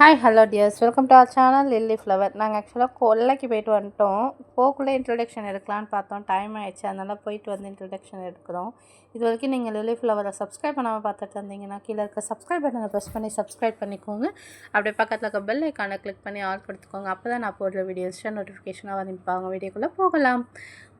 Hi hello dears, welcome to our channel lily flower. நாங்கள் ஆக்சுவலாக கொல்லைக்கு போயிட்டு வந்துட்டோம். போக்குள்ளே இன்ட்ரடக்ஷன் எடுக்கலான்னு பார்த்தோம், டைம் ஆகிடுச்சு. அதனால் போயிட்டு வந்து இன்ட்ரடக்ஷன் எடுக்கிறோம். இது வரைக்கும் நீங்கள் லில்லி ஃப்ளவரை சப்ஸ்கிரைப் பண்ணாமல் பார்த்துட்டு இருந்தீங்கன்னா கீழே இருக்க சப்ஸ்கிரைப் பட்டனை ப்ரெஸ் பண்ணி சப்ஸ்கிரைப் பண்ணிக்கோங்க. அப்படியே பக்கத்தில் இருக்க பெல் ஐக்கானை கிளிக் பண்ணி ஆல் கொடுத்துக்கோங்க. அப்போ தான் நான் போடுற வீடியோஸ் நோட்டிஃபிகேஷனாக வந்துப்பாங்க. வீடியோக்குள்ளே போகலாம்.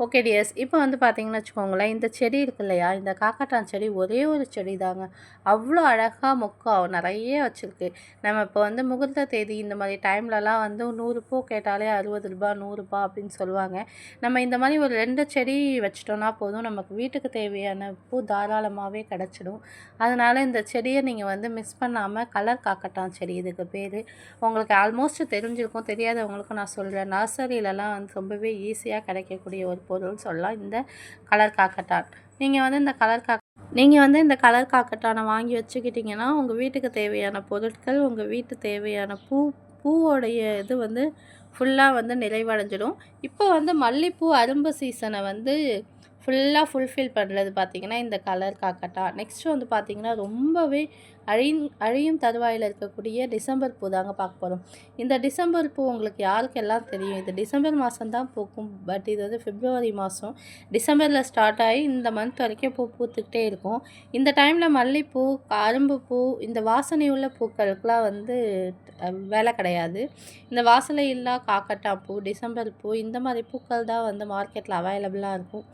ஓகே டியர்ஸ், இப்போ வந்து பார்த்தீங்கன்னு வச்சுக்கோங்களேன், இந்த செடி இருக்கு இல்லையா, இந்த காக்காட்டான் செடி ஒரே ஒரு செடி தாங்க. அவ்வளோ அழகாக மொக்கம் நிறைய வச்சுருக்கு. நம்ம இப்போ வந்து முகூர்த்த தேதி இந்த மாதிரி டைம்லலாம் வந்து 100 பூ கேட்டாலே 60 ரூபா 100 ரூபா அப்படின்னு சொல்லுவாங்க. நம்ம இந்த மாதிரி ஒரு 2 செடி வச்சிட்டோன்னா போதும், நமக்கு வீட்டுக்கு தேவையான பூ தாராளமாகவே கிடச்சிடும். அதனால் இந்த செடியை நீங்கள் வந்து மிஸ் பண்ணாமல், கலர் காக்கட்டான் செடி இதுக்கு பேர். உங்களுக்கு ஆல்மோஸ்ட் தெரிஞ்சிருக்கும், தெரியாதவங்களுக்கும் நான் சொல்கிறேன். நர்சரியிலலாம் வந்து ரொம்பவே ஈஸியாக கிடைக்கக்கூடிய ஒரு பொருள் சொல்லலாம் இந்த கலர் காக்கட்டான். நீங்கள் வந்து இந்த கலர் காக்கட்டானை வாங்கி வச்சுக்கிட்டிங்கன்னா உங்கள் வீட்டுக்கு தேவையான பொருட்கள், உங்கள் வீட்டு தேவையான பூவோடைய இது வந்து ஃபுல்லாக வந்து நிறைவடைஞ்சிடும். இப்போ வந்து மல்லிகைப்பூ அரும்பு சீசனை வந்து ஃபுல்லாக ஃபுல்ஃபில் பண்ணுறது பார்த்திங்கன்னா இந்த கலர் காக்கட்டா. நெக்ஸ்ட்டு வந்து பார்த்திங்கன்னா ரொம்பவே அழியும் தருவாயில் இருக்கக்கூடிய டிசம்பர் பூ தாங்க பார்க்க போகிறோம். இந்த டிசம்பர் பூ உங்களுக்கு யாருக்கெல்லாம் தெரியும், இது டிசம்பர் மாதம் தான் பூக்கும். பட் இது வந்து பிப்ரவரி மாதம், டிசம்பரில் ஸ்டார்ட் ஆகி இந்த மந்த் வரைக்கும் பூ பூத்துக்கிட்டே இருக்கும். இந்த டைமில் மல்லிகைப்பூ, அரும்பு பூ, இந்த வாசனை உள்ள பூக்களுக்கெலாம் வந்து வேலை கிடையாது. இந்த வாசனை இல்லா காக்கட்டா பூ, டிசம்பர் பூ, இந்த மாதிரி பூக்கள் தான் வந்து மார்க்கெட்டில் அவைலபிளாக இருக்கும்.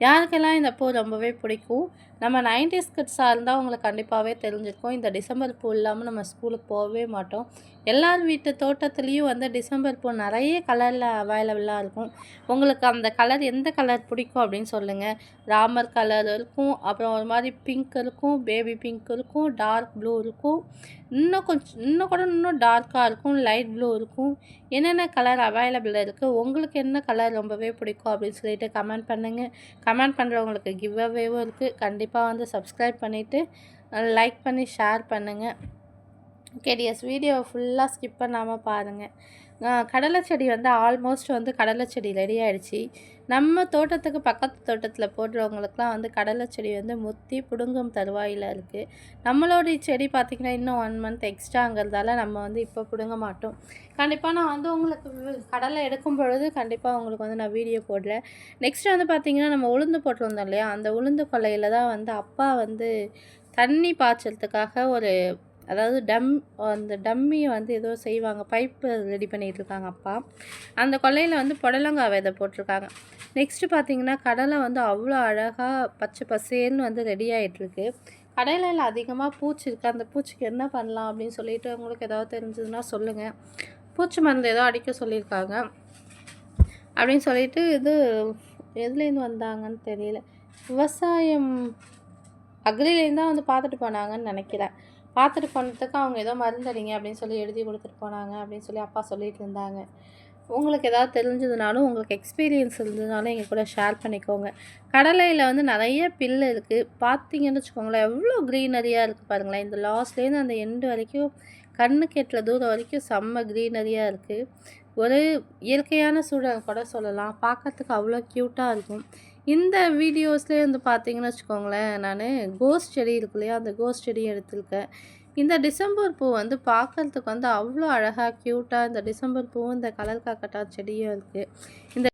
யாருக்கெல்லாம் இந்த பூ ரொம்பவே பிடிக்கும், நம்ம 90s கிட்ஸாக இருந்தால் உங்களுக்கு கண்டிப்பாகவே தெரிஞ்சிருக்கும். இந்த டிசம்பர் பூ இல்லாமல் நம்ம ஸ்கூலுக்கு போகவே மாட்டோம். எல்லார் வீட்டு தோட்டத்துலேயும் வந்து டிசம்பர் பூ நிறைய கலரில் அவைலபிளாக இருக்கும். உங்களுக்கு அந்த கலர் எந்த கலர் பிடிக்கும் அப்படின்னு சொல்லுங்கள். ராமர் கலர் இருக்கும், அப்புறம் ஒரு மாதிரி பிங்க் இருக்கும், பேபி பிங்க் இருக்கும், டார்க் ப்ளூ இருக்கும், இன்னும் டார்க்காக இருக்கும், லைட் ப்ளூ இருக்கும். என்னென்ன கலர் அவைலபிள் இருக்குது, உங்களுக்கு என்ன கலர் ரொம்பவே பிடிக்கும் அப்படின்னு சொல்லிட்டு கமெண்ட் பண்ணுங்கள். கமெண்ட் பண்ணுறவங்களுக்கு கிவ் அவேவும் இருக்குது. கண்டிப்பாக வந்து சப்ஸ்கிரைப் பண்ணிவிட்டு லைக் பண்ணி ஷேர் பண்ணுங்கள். ஓகே டியர்ஸ், வீடியோவை ஃபுல்லாக ஸ்கிப் பண்ணாமல் பாருங்கள். கடலை செடி வந்து ஆல்மோஸ்ட் வந்து கடலை செடி ரெடி ஆகிடுச்சு. நம்ம தோட்டத்துக்கு பக்கத்து தோட்டத்தில் போடுறவங்களுக்குலாம் வந்து கடலை செடி வந்து முத்தி பிடுங்கும் தருவாயில் இருக்குது. நம்மளோடைய செடி பார்த்திங்கன்னா இன்னும் 1 மந்த் எக்ஸ்ட்ராங்கிறதால நம்ம வந்து இப்போ பிடுங்க மாட்டோம். கண்டிப்பாக நான் வந்து உங்களுக்கு கடலை எடுக்கும் பொழுது கண்டிப்பாக உங்களுக்கு வந்து நான் வீடியோ போடுறேன். நெக்ஸ்ட்டு வந்து பார்த்திங்கன்னா நம்ம உளுந்து போட்டிருந்தோம் இல்லையா, அந்த உளுந்து கொல்லையில் தான் வந்து அப்பா வந்து தண்ணி பாய்ச்சறதுக்காக அதாவது அந்த டம்மியை வந்து ஏதோ செய்வாங்க, பைப்பு ரெடி பண்ணிகிட்ருக்காங்க அப்பா. அந்த கொல்லையில் வந்து புடலங்காய் விதை போட்டிருக்காங்க. நெக்ஸ்ட்டு பார்த்திங்கன்னா கடலை வந்து அவ்வளோ அழகாக பச்சை பசேல்னு வந்து ரெடி ஆகிட்டுருக்கு. கடலையில் அதிகமாக பூச்சி இருக்குது. அந்த பூச்சிக்கு என்ன பண்ணலாம் அப்படின்னு சொல்லிட்டு உங்களுக்கு ஏதாவது தெரிஞ்சதுன்னா சொல்லுங்கள். பூச்சி மருந்து ஏதோ அடிக்க சொல்லியிருக்காங்க அப்படின்னு சொல்லிட்டு, இது எதுலேருந்து வந்தாங்கன்னு தெரியல, விவசாயம் அக்ரிலேருந்து தான் வந்து பார்த்துட்டு போனாங்கன்னு நினைக்கிறேன். பார்த்துட்டு போனதுக்கு அவங்க ஏதோ மருந்தடிங்க அப்படின்னு சொல்லி எழுதி கொடுத்துட்டு போனாங்க அப்படின்னு சொல்லி அப்பா சொல்லிட்டு இருந்தாங்க. உங்களுக்கு ஏதாவது தெரிஞ்சதுனாலும், உங்களுக்கு எக்ஸ்பீரியன்ஸ் இருந்ததுனாலும் எங்கள் கூட ஷேர் பண்ணிக்கோங்க. கடலையில் வந்து நிறைய பில்லு இருக்குது. பார்த்தீங்கன்னு வச்சுக்கோங்களேன், எவ்வளோ க்ரீனரியாக இருக்குது பாருங்களேன். இந்த லாஸ்ட்லேருந்து அந்த எண்டு வரைக்கும் கண்ணுக்கு எட்டுற தூரம் வரைக்கும் செம்ம க்ரீனரியாக இருக்குது. ஒரு இயற்கையான சூழல் கூட சொல்லலாம். பார்க்கறதுக்கு அவ்வளோ க்யூட்டாக இருக்கும். இந்த வீடியோஸ்லேயே வந்து பார்த்தீங்கன்னு வச்சுக்கோங்களேன், நான் கோஸ் செடி இருக்கு இல்லையா, அந்த கோஸ் செடி எடுத்திருக்கேன். இந்த டிசம்பர் பூ வந்து பார்க்குறதுக்கு வந்து அவ்வளோ அழகாக க்யூட்டாக இந்த டிசம்பர் பூவும் இந்த கலர் காக்கட்டா செடியும் இருக்குது.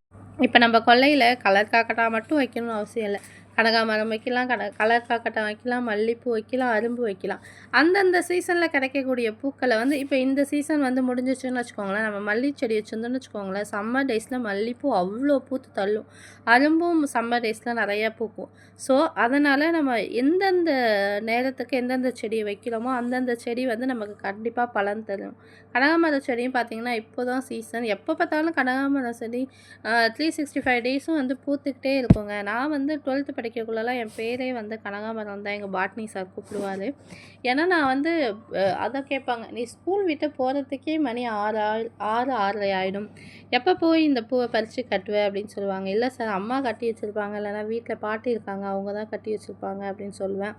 இப்போ நம்ம கொல்லையில் கலர் காக்கட்டா மட்டும் வைக்கணும்னு அவசியம் இல்லை. கனகாமரம் வைக்கலாம், கலர் காக்கட்டா வைக்கலாம், மல்லிகைப்பூ வைக்கலாம், அரும்பு வைக்கலாம். அந்தந்த சீசனில் கிடைக்கக்கூடிய பூக்களை வந்து இப்போ இந்த சீசன் வந்து முடிஞ்சிச்சுன்னு வச்சுக்கோங்களேன், நம்ம மல்லி செடி வச்சுருந்தோன்னு வச்சுக்கோங்களேன், சம்மர் டேஸில் மல்லிகைப்பூ அவ்வளோ பூத்து தள்ளும். அரும்பும் சம்மர் டேஸில் நிறையா பூக்கும். ஸோ அதனால் நம்ம எந்தெந்த நேரத்துக்கு எந்தெந்த செடியை வைக்கிறோமோ அந்தந்த செடி வந்து நமக்கு கண்டிப்பாக பலன் தரும். கனகாமர செடியும் பார்த்திங்கன்னா இப்போ தான் சீசன். எப்போ பார்த்தாலும் கனகாமர செடி 365 டேஸும் வந்து பூத்துக்கிட்டே இருக்குங்க. நான் வந்து 12th படிக்கக்குள்ளெல்லாம் என் பேரே வந்து கனகாமரம் தான் எங்கள் பாட்னி சார் கூப்பிடுவார். ஏன்னா நான் வந்து அதை கேட்பாங்க, நீ ஸ்கூல் விட்டு போகிறதுக்கே மணி 6:30 ஆகிடும், எப்போ போய் இந்த பூவை பறித்து கட்டுவேன் அப்படின்னு சொல்லுவாங்க. இல்லை சார், அம்மா கட்டி வச்சுருப்பாங்க, இல்லைனா வீட்டில் பாட்டி இருக்காங்க, அவங்க தான் கட்டி வச்சுருப்பாங்க அப்படின்னு சொல்லுவேன்.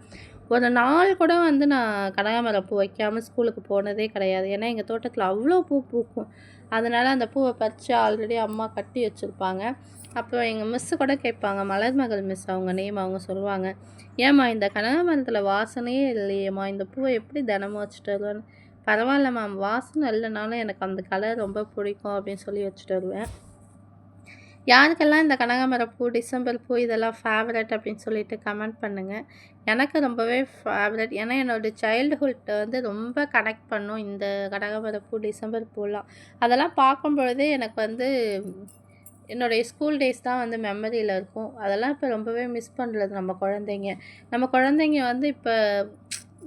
ஒரு நாள் கூட வந்து நான் கனகாமரம் பூ வைக்காமல் ஸ்கூலுக்கு போனதே கிடையாது. ஏன்னா எங்கள் தோட்டத்தில் அவ்வளோ பூ பூக்கும். அதனால் அந்த பூவை பறித்து ஆல்ரெடி அம்மா கட்டி வச்சுருப்பாங்க. அப்புறம் எங்கள் மிஸ்ஸு கூட கேட்பாங்க, மலர்மகள் மிஸ் அவங்க நேம், அவங்க சொல்லுவாங்க, ஏம்மா இந்த கனகாமரத்தில் வாசனையே இல்லையேம்மா, இந்த பூவை எப்படி தினமும் வச்சுட்டு வருவேன்னு. பரவாயில்ல மேம், வாசனை இல்லைனாலும் எனக்கு அந்த கலர் ரொம்ப பிடிக்கும் அப்படின்னு சொல்லி வச்சுட்டு வருவேன். யாருக்கெல்லாம் இந்த கனகாமரம் பூ, டிசம்பர் பூ இதெல்லாம் ஃபேவரட் அப்படின்னு சொல்லிட்டு கமெண்ட் பண்ணுங்கள். எனக்கு ரொம்பவே ஃபேவரட். ஏன்னா என்னோடய சைல்டுஹுட் வந்து ரொம்ப கனெக்ட் பண்ணும் இந்த கனகாமரம் பூ, டிசம்பர் பூலாம். அதெல்லாம் பார்க்கும்பொழுதே எனக்கு வந்து என்னுடைய ஸ்கூல் டேஸ் தான் வந்து மெமரியில் இருக்கும். அதெல்லாம் இப்போ ரொம்பவே மிஸ் பண்ணுறது நம்ம குழந்தைங்க வந்து இப்போ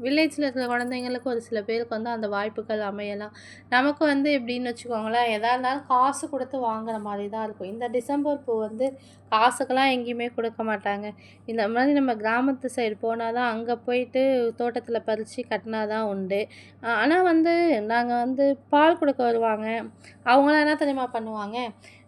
வில்லேஜில் இருக்கிற குழந்தைங்களுக்கு ஒரு சில பேருக்கு வந்து அந்த வாய்ப்புகள் அமையலாம். நமக்கு வந்து எப்படின்னு வச்சுக்கோங்களேன், எதா இருந்தாலும் காசு கொடுத்து வாங்குற மாதிரி தான் இருக்கும். இந்த டிசம்பர் பூ வந்து காசுக்கெல்லாம் எங்கேயுமே கொடுக்க மாட்டாங்க. இந்த மாதிரி நம்ம கிராமத்து சைடு போனால் தான் அங்கே போயிட்டு தோட்டத்தில் பறித்து கட்டினா தான் உண்டு. ஆனால் வந்து நாங்கள் வந்து பால் கொடுக்க வருவாங்க. அவங்களாம் என்ன தெரியுமா பண்ணுவாங்க,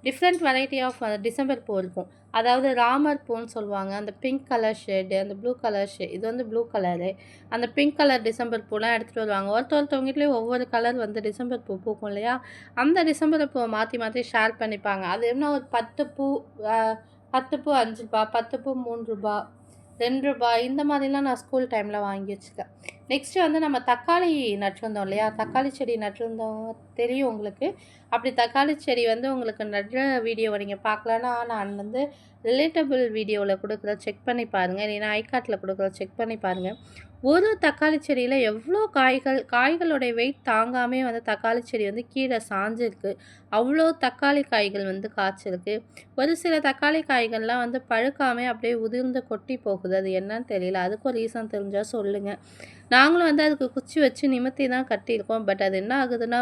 டிஃப்ரெண்ட் வெரைட்டி ஆஃப் டிசம்பர் பூ இருக்கும். அதாவது ராமர் பூன்னு சொல்லுவாங்க. அந்த பிங்க் கலர் ஷேடு, அந்த ப்ளூ கலர் இது வந்து ப்ளூ கலரு. அந்த பிங்க் கலர் டிசம்பர் பூலாம் எடுத்துகிட்டு வருவாங்க. ஒருத்தவங்க வீட்லேயும் ஒவ்வொரு கலர் வந்து டிசம்பர் பூ பூக்கும் இல்லையா? அந்த டிசம்பர் பூவை மாற்றி மாற்றி ஷேர் பண்ணிப்பாங்க. அது என்ன ஒரு 10 பூ 10 பூ ரூ. 5, 10 பூ ரூ. 3, ரூ. 2 இந்த மாதிரிலாம் நான் ஸ்கூல் டைமில் வாங்கி வச்சுருக்கேன். நெக்ஸ்ட்டு வந்து நம்ம தக்காளி நட்டிருந்தோம் இல்லையா? தக்காளி செடி நட்டிருந்தோம் தெரியும் உங்களுக்கு. அப்படி தக்காளி செடி வந்து உங்களுக்கு நடுற வீடியோவை நீங்கள் பார்க்கலன்னா, நான் வந்து ரிலேட்டபிள் வீடியோவில் கொடுக்குறேன், செக் பண்ணி பாருங்கள். இல்லைன்னா ஐகார்ட்டில் கொடுக்குறேன், செக் பண்ணி பாருங்கள். ஒரு தக்காளி செடியில் எவ்வளோ காய்களுடைய வெயிட் தாங்காமே வந்து தக்காளி செடி வந்து கீழே சாஞ்சிருக்கு. அவ்வளோ தக்காளி காய்கள் வந்து காய்ச்சிருக்கு. ஒரு சில தக்காளி காய்கள்லாம் வந்து பழுக்காமல் அப்படியே உதிர்ந்து கொட்டி போகுது. அது என்னன்னு தெரியல. அதுக்கும் ரீசன் தெரிஞ்சால் சொல்லுங்கள். நாங்களும் வந்து அதுக்கு குச்சி வச்சு நிமித்தி தான் கட்டியிருக்கோம். பட் அது என்ன ஆகுதுன்னா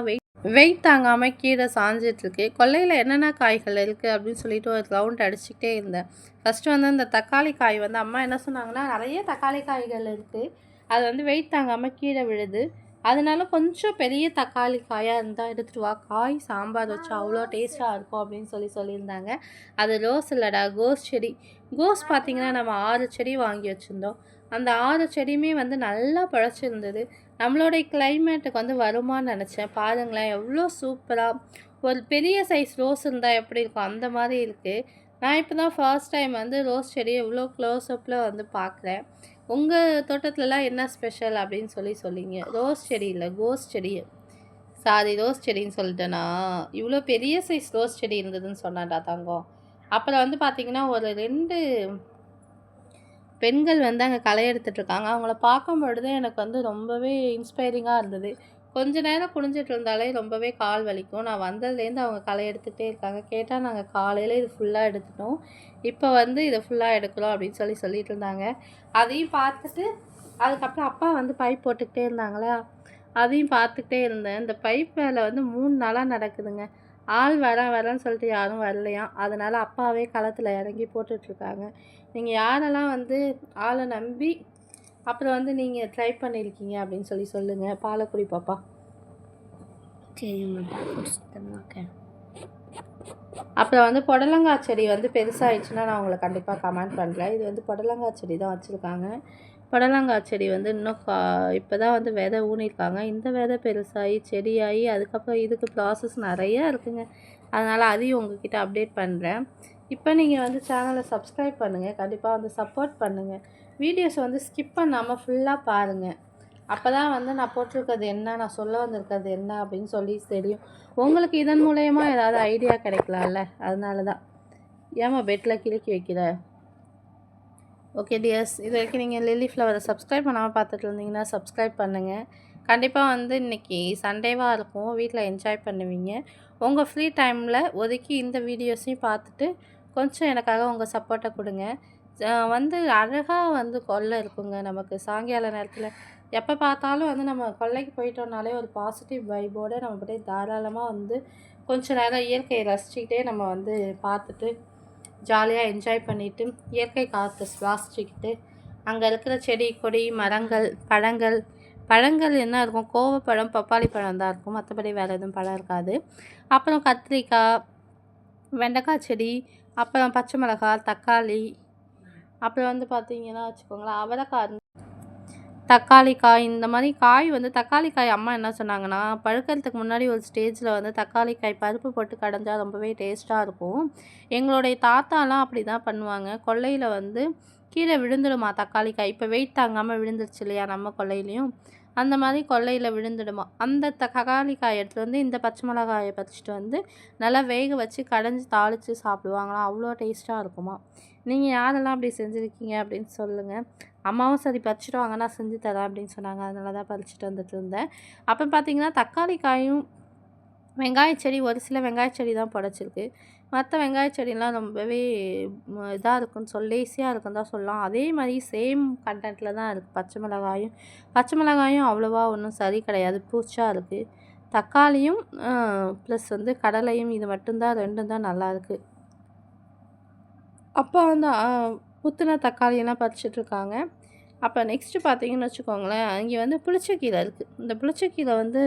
வெயிட் தாங்காமல் கீழே சாஞ்சிட்ருக்கு. கொல்லையில் என்னென்ன காய்கள் இருக்குது அப்படின்னு சொல்லிட்டு ஒரு ரவுண்ட் அடிச்சுக்கிட்டே இருந்தேன். ஃபஸ்ட்டு வந்து அந்த தக்காளி காய் வந்து அம்மா என்ன சொன்னாங்கன்னா, நிறைய தக்காளி காய்கள் இருக்குது, அது வந்து வெயிட் தாங்காமல் கீழே விழுது, அதனால கொஞ்சம் பெரிய தக்காளி காயாக இருந்தால் எடுத்துகிட்டு வா, காய் சாம்பார் வச்சு அவ்வளோ டேஸ்ட்டாக இருக்கும் அப்படின்னு சொல்லியிருந்தாங்க. அது ரோஸ் இல்லைடா, கோஸ் செடி. கோஸ் பார்த்திங்கன்னா நம்ம 6 செடி வாங்கி வச்சுருந்தோம். அந்த 6 செடியுமே வந்து நல்லா பழச்சிருந்தது. நம்மளுடைய கிளைமேட்டுக்கு வந்து வருமானு நினச்சேன். பாருங்களேன் எவ்வளோ சூப்பராக ஒரு பெரிய சைஸ் ரோஸ் இருந்தால் எப்படி இருக்கும் அந்த மாதிரி இருக்குது. நான் இப்போ தான் ஃபர்ஸ்ட் டைம் வந்து ரோஸ் செடி எவ்வளோ க்ளோஸ்அப்பில் வந்து பார்க்குறேன். உங்கள் தோட்டத்துலலாம் என்ன ஸ்பெஷல் அப்படின்னு சொல்லிங்க. ரோஸ் செடி இல்லை, கோஸ் செடி. சாரி, ரோஸ் செடின்னு சொல்லிட்டேனா? இவ்வளோ பெரிய சைஸ் ரோஸ் செடி இருந்ததுன்னு சொன்னான்டா தங்கம். அப்புறம் வந்து பார்த்திங்கன்னா ஒரு 2 பெண்கள் வந்து அங்கே களை எடுத்துகிட்ருக்காங்க. அவங்கள பார்க்கும் பொழுது எனக்கு வந்து ரொம்பவே இன்ஸ்பைரிங்காக இருந்தது. கொஞ்ச நேரம் குனிஞ்சிட்டு இருந்தாலே ரொம்பவே கால் வலிக்கும். நான் வந்ததுலேருந்து அவங்க களை எடுத்துகிட்டே இருக்காங்க. கேட்டால் நாங்கள் காலையில் இது ஃபுல்லாக எடுத்துட்டோம், இப்போ வந்து இதை ஃபுல்லாக எடுக்கிறோம் அப்படின்னு சொல்லிட்டு இருந்தாங்க. அதையும் பார்த்துட்டு அதுக்கப்புறம் அப்பா வந்து பைப் போட்டுக்கிட்டே இருந்தாங்களா, அதையும் பார்த்துக்கிட்டே இருந்தேன். இந்த பைப் வேலை வந்து 3 நாளாக நடக்குதுங்க. ஆள் வரேன்னு சொல்லிட்டு யாரும் வரலையாம். அதனால் அப்பாவே களத்தில் இறங்கி போட்டுட்ருக்காங்க. நீங்கள் யாரெல்லாம் வந்து ஆளை நம்பி அப்புறம் வந்து நீங்கள் ட்ரை பண்ணியிருக்கீங்க அப்படின்னு சொல்லுங்கள். பாலக்குடி பாப்பா. அப்புறம் வந்து புடலங்காய் செடி வந்து பெருசாகிடுச்சுன்னா நான் உங்களை கண்டிப்பாக கமெண்ட் பண்ணுறேன். இது வந்து புடலங்காய் செடி தான் வச்சுருக்காங்க. புடலங்காய் செடி வந்து இன்னும் இப்போ தான் வந்து விதை ஊனியிருக்காங்க. இந்த விதை பெருசாகி செடியாகி அதுக்கப்புறம் இதுக்கு ப்ராசஸ் நிறையா இருக்குங்க. அதனால் அதையும் உங்ககிட்ட அப்டேட் பண்ணுறேன். இப்போ நீங்கள் வந்து சேனலை சப்ஸ்கிரைப் பண்ணுங்கள், கண்டிப்பாக வந்து சப்போர்ட் பண்ணுங்கள். வீடியோஸை வந்து ஸ்கிப் பண்ணாமல் ஃபுல்லாக பாருங்கள். அப்போ தான் வந்து நான் போட்டிருக்கிறது என்ன, நான் சொல்ல வந்திருக்கிறது என்ன அப்படின்னு சொல்லி தெரியும். உங்களுக்கு இதன் மூலயமா ஏதாவது ஐடியா கிடைக்கலாம்ல, அதனால தான். ஏமா பெட்டில் கிழக்கி வைக்கிற? ஓகே டியர்ஸ், இது வரைக்கும் நீங்கள் லில்லி ஃப்ளவரை சப்ஸ்கிரைப் பண்ணாமல் பார்த்துட்டு இருந்தீங்கன்னா சப்ஸ்கிரைப் பண்ணுங்கள். கண்டிப்பாக வந்து இன்றைக்கி சண்டேவாக இருக்கும், வீட்டில் என்ஜாய் பண்ணுவீங்க. உங்கள் ஃப்ரீ டைமில் ஒதுக்கி இந்த வீடியோஸையும் பார்த்துட்டு கொஞ்சம் எனக்காக உங்கள் சப்போர்ட்டை கொடுங்க. வந்து அழகாக வந்து கொல்லை இருக்குங்க நமக்கு சாயங்கால நேரத்தில். எப்போ பார்த்தாலும் வந்து நம்ம கொல்லைக்கு போயிட்டோம்னாலே ஒரு பாசிட்டிவ் வைபோடு நம்ம அப்படியே தாராளமாக வந்து கொஞ்சம் நேரம் இயற்கையை ரசிச்சுக்கிட்டே நம்ம வந்து பார்த்துட்டு ஜாலியாக என்ஜாய் பண்ணிவிட்டு இயற்கை காற்றை சுவாசிச்சுக்கிட்டு அங்கே இருக்கிற செடி கொடி மரங்கள் பழங்கள் என்ன இருக்கும், கோவப்பழம் பப்பாளி பழம் தான் இருக்கும், மற்றபடி வேறு எதுவும் பழம் இருக்காது. அப்புறம் கத்திரிக்காய், வெண்டைக்காய் செடி, அப்புறம் பச்சை மிளகாய், தக்காளி, அப்புறம் வந்து பார்த்திங்கன்னா வச்சுக்கோங்களேன் அவரைக்காய், தக்காளி காய். இந்த மாதிரி காய் வந்து தக்காளி காய் அம்மா என்ன சொன்னாங்கன்னா, பழுக்கிறதுக்கு முன்னாடி ஒரு ஸ்டேஜில் வந்து தக்காளி காய் பருப்பு போட்டு கடைஞ்சா ரொம்பவே டேஸ்ட்டாக இருக்கும். எங்களுடைய தாத்தாலாம் அப்படி தான் பண்ணுவாங்க. கொல்லையில் வந்து கீழே விழுந்துடுமா தக்காளி காய். இப்போ வெயிட் தாங்காமல் விழுந்துருச்சு இல்லையா நம்ம கொல்லையிலையும், அந்த மாதிரி கொல்லையில் விழுந்துடுமா. அந்த தக்காளி காய் எடுத்துகிட்டு வந்து இந்த பச்சை மிளகாயை பறிச்சிட்டு வந்து நல்லா வேக வச்சு கடைஞ்சி தாளித்து சாப்பிடுவாங்களாம். அவ்வளோ டேஸ்ட்டாக இருக்குமா. நீங்கள் யாரெல்லாம் அப்படி செஞ்சுருக்கீங்க அப்படின்னு சொல்லுங்கள். அம்மாவும் சரி பறிச்சிட்டு வாங்க நான் செஞ்சு தரேன் அப்படின்னு சொன்னாங்க. அதனால தான் பறிச்சிட்டு வந்துட்டு இருந்தேன். அப்போ பார்த்தீங்கன்னா தக்காளி காயும் வெங்காய செடி ஒரு சில வெங்காய செடி தான் புடைச்சிருக்கு. மற்ற வெங்காய செடிலாம் ரொம்பவே இதாக இருக்குன்னு லேசியாக இருக்குன்னு தான் சொல்லலாம். அதே மாதிரி சேம் கண்டென்ட்டில் தான் இருக்குது பச்சை மிளகாயும் அவ்வளோவா ஒன்றும் சரி கிடையாது, பூச்சா இருக்குது. தக்காளியும் ப்ளஸ் வந்து கடலையும் இது மட்டும்தான் 2ம் தான் நல்லாயிருக்கு. அப்பா வந்து முத்தின தக்காளியெல்லாம் பறிச்சிட்ருக்காங்க. அப்போ நெக்ஸ்ட்டு பார்த்தீங்கன்னு வச்சுக்கோங்களேன், இங்கே வந்து புளிச்சக்கீரை இருக்குது. இந்த புளிச்சக்கீரை வந்து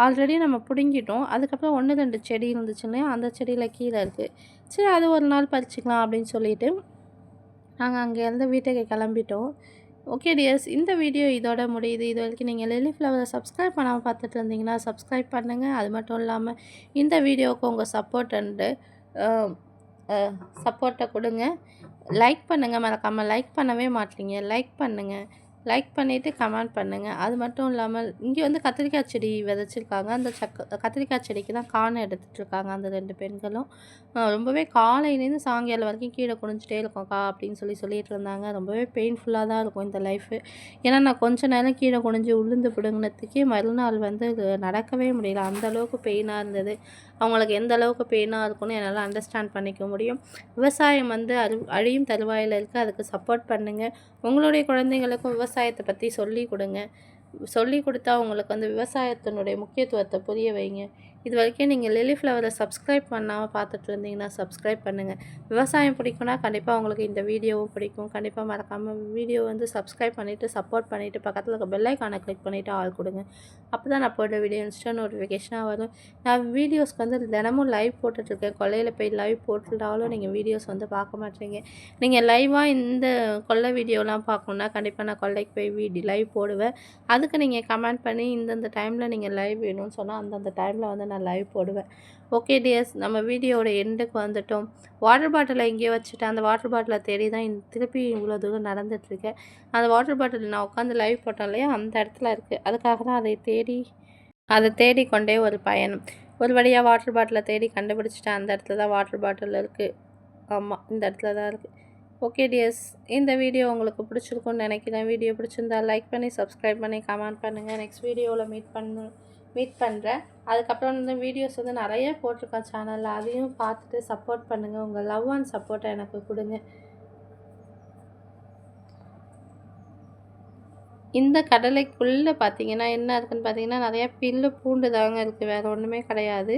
ஆல்ரெடி நம்ம பிடுங்கிட்டோம். அதுக்கப்புறம் 1, 2 செடி இருந்துச்சு இல்லையா, அந்த செடியில் கீரை இருக்குது. சரி அது ஒரு நாள் பறிச்சிக்கலாம் அப்படின்னு சொல்லிட்டு நாங்கள் அங்கேருந்து வீட்டுக்கு கிளம்பிட்டோம். ஓகே டியர்ஸ், இந்த வீடியோ இதோட முடியுது. இது வரைக்கும் நீங்கள் லில்லி ஃப்ளவரை சப்ஸ்கிரைப் பண்ணாமல் பார்த்துட்டு இருந்தீங்கன்னா சப்ஸ்கிரைப் பண்ணுங்கள். அது மட்டும் இல்லாமல் இந்த வீடியோவுக்கு உங்கள் சப்போர்ட்டை கொடுங்க. லைக் பண்ணுங்கள். மறக்காமல் லைக் பண்ணவே மாட்டீங்க. லைக் பண்ணுங்கள். லைக் பண்ணிவிட்டு கமெண்ட் பண்ணுங்கள். அது மட்டும் இல்லாமல் இங்கே வந்து கத்திரிக்காய் செடி விதைச்சிருக்காங்க. அந்த கத்திரிக்காய் செடிக்கு தான் காண எடுத்துகிட்ருக்காங்க அந்த 2 பெண்களும். ரொம்பவே காலையிலேருந்து சாயங்காலம் வரைக்கும் கீழே குனிஞ்சிட்டே இருக்கோம்க்கா அப்படின்னு சொல்லிட்டு இருந்தாங்க. ரொம்பவே பெயின்ஃபுல்லாக தான் இருக்கும் இந்த லைஃபு. ஏன்னா நான் கொஞ்ச நேரம் கீழே குனிஞ்சு உளுந்து பிடுங்கினதுக்கே மறுநாள் வந்து நடக்கவே முடியல. அந்தளவுக்கு பெயினாக இருந்தது. அவங்களுக்கு எந்த அளவுக்கு பெயினாக இருக்கும்னு என்னால் அண்டர்ஸ்டாண்ட் பண்ணிக்க முடியும். விவசாயம் வந்து அழியும் தருவாயில் இருக்குது. அதுக்கு சப்போர்ட் பண்ணுங்கள். உங்களுடைய குழந்தைங்களுக்கும் விவசாயத்தை பற்றி சொல்லிக் கொடுங்க. சொல்லி கொடுத்தா அவங்களுக்கு வந்து விவசாயத்தினுடைய முக்கியத்துவத்தை புரிய வைங்க. இது வரைக்கும் நீங்கள் லில்லி ஃப்ளவரை சப்ஸ்கிரைப் பண்ணாமல் பார்த்துட்டு இருந்தீங்கன்னா சப்ஸ்கிரைப் பண்ணுங்கள். விவசாயம் பிடிக்கும்னா கண்டிப்பாக உங்களுக்கு இந்த வீடியோவும் பிடிக்கும். கண்டிப்பாக மறக்காமல் வீடியோ வந்து சப்ஸ்கிரைப் பண்ணிவிட்டு சப்போர்ட் பண்ணிவிட்டு பக்கத்தில் இருக்க பெல் ஐக்கானை கிளிக் பண்ணிவிட்டு ஆள் கொடுங்க. அப்போ தான் நான் போட்ட வீடியோ இன்ஸ்டா நோட்டிஃபிகேஷனாக வரும். நான் வீடியோஸ்க்கு வந்து தினமும் லைவ் போட்டுட்ருக்கேன். கொல்லையில் போய் லைவ் போட்டுட்டாலும் நீங்கள் வீடியோஸ் வந்து பார்க்க மாட்டீங்க. நீங்கள் லைவாக இந்த கொல்லை வீடியோலாம் பார்க்கணுன்னா கண்டிப்பாக நான் கொல்லைக்கு போய் லைவ் போடுவேன். அதுக்கு நீங்கள் கமெண்ட் பண்ணி இந்தந்த டைமில் நீங்கள் லைவ் வேணும்னு சொன்னால் அந்தந்த டைமில் வந்து நான் லைவ் போடுவேன். ஓகே டியர்ஸ், நம்ம வீடியோவோட எண்டுக்கு வந்துட்டோம். வாட்டர் பாட்டிலை எங்கேயோ வச்சுட்டேன். அந்த வாட்டர் பாட்டிலை தேடி தான் திருப்பி இவ்வளோ தூரம் நடந்துகிட்ருக்கேன். அந்த வாட்டர் பாட்டில் நான் உட்காந்து லைவ் போட்டேன் இல்லையா, அந்த இடத்துல இருக்குது. அதுக்காக தான் அதை தேடி கொண்டே ஒரு பயணம். ஒரு வழியாக வாட்டர் பாட்டிலை தேடி கண்டுபிடிச்சிட்டேன். அந்த இடத்துல தான் வாட்டர் பாட்டில் இருக்குது. ஆமாம், இந்த இடத்துல தான் இருக்குது. ஓகே டியர்ஸ், இந்த வீடியோ உங்களுக்கு பிடிச்சிருக்குன்னு நினைக்கிறேன். வீடியோ பிடிச்சிருந்தா லைக் பண்ணி சப்ஸ்கிரைப் பண்ணி கமெண்ட் பண்ணுங்கள். நெக்ஸ்ட் வீடியோவில் மீட் பண்ணுறேன். அதுக்கப்புறம் வந்து வீடியோஸ் வந்து நிறைய போட்டிருக்கேன் சேனலில். அதையும் பார்த்துட்டு சப்போர்ட் பண்ணுங்கள். உங்கள் லவ் அண்ட் சப்போர்ட்டை எனக்கு கொடுங்க. இந்த கடலைக்குள்ளே பார்த்தீங்கன்னா என்ன இருக்குதுன்னு பார்த்தீங்கன்னா நிறையா பூண்டு தாங்க இருக்குது, வேறு ஒன்றுமே கிடையாது.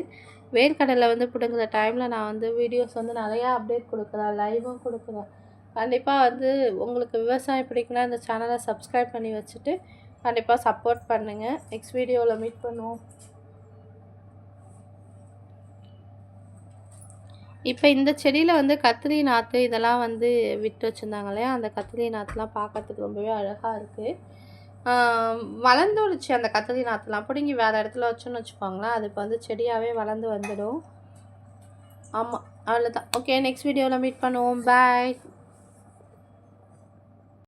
வேர்க்கடலை வந்து பிடுங்குற டைமில் நான் வந்து வீடியோஸ் வந்து நிறையா அப்டேட் கொடுக்குறேன், லைவும் கொடுக்குறேன். கண்டிப்பாக வந்து உங்களுக்கு விவசாயம் பிடிக்குன்னா இந்த சேனலை சப்ஸ்கிரைப் பண்ணி வச்சுட்டு கண்டிப்பாக சப்போர்ட் பண்ணுங்கள். நெக்ஸ்ட் வீடியோவில் மீட் பண்ணுவோம். இப்போ இந்த செடியில் வந்து கத்திரி நாற்று இதெல்லாம் வந்து விட்டு வச்சுருந்தாங்க இல்லையா, அந்த கத்திரி நாற்றுலாம் பார்க்கறதுக்கு ரொம்பவே அழகாக இருக்குது. வளர்ந்துடுச்சு அந்த கத்திரி நாற்றுலாம். பிடுங்கி வேறு இடத்துல வச்சோன்னு வச்சுக்கோங்களேன், அதுக்கு வந்து செடியாகவே வளர்ந்து வந்துடும். ஆமாம், அவ்வளோதான். ஓகே, நெக்ஸ்ட் வீடியோவில் மீட் பண்ணுவோம். பாய்.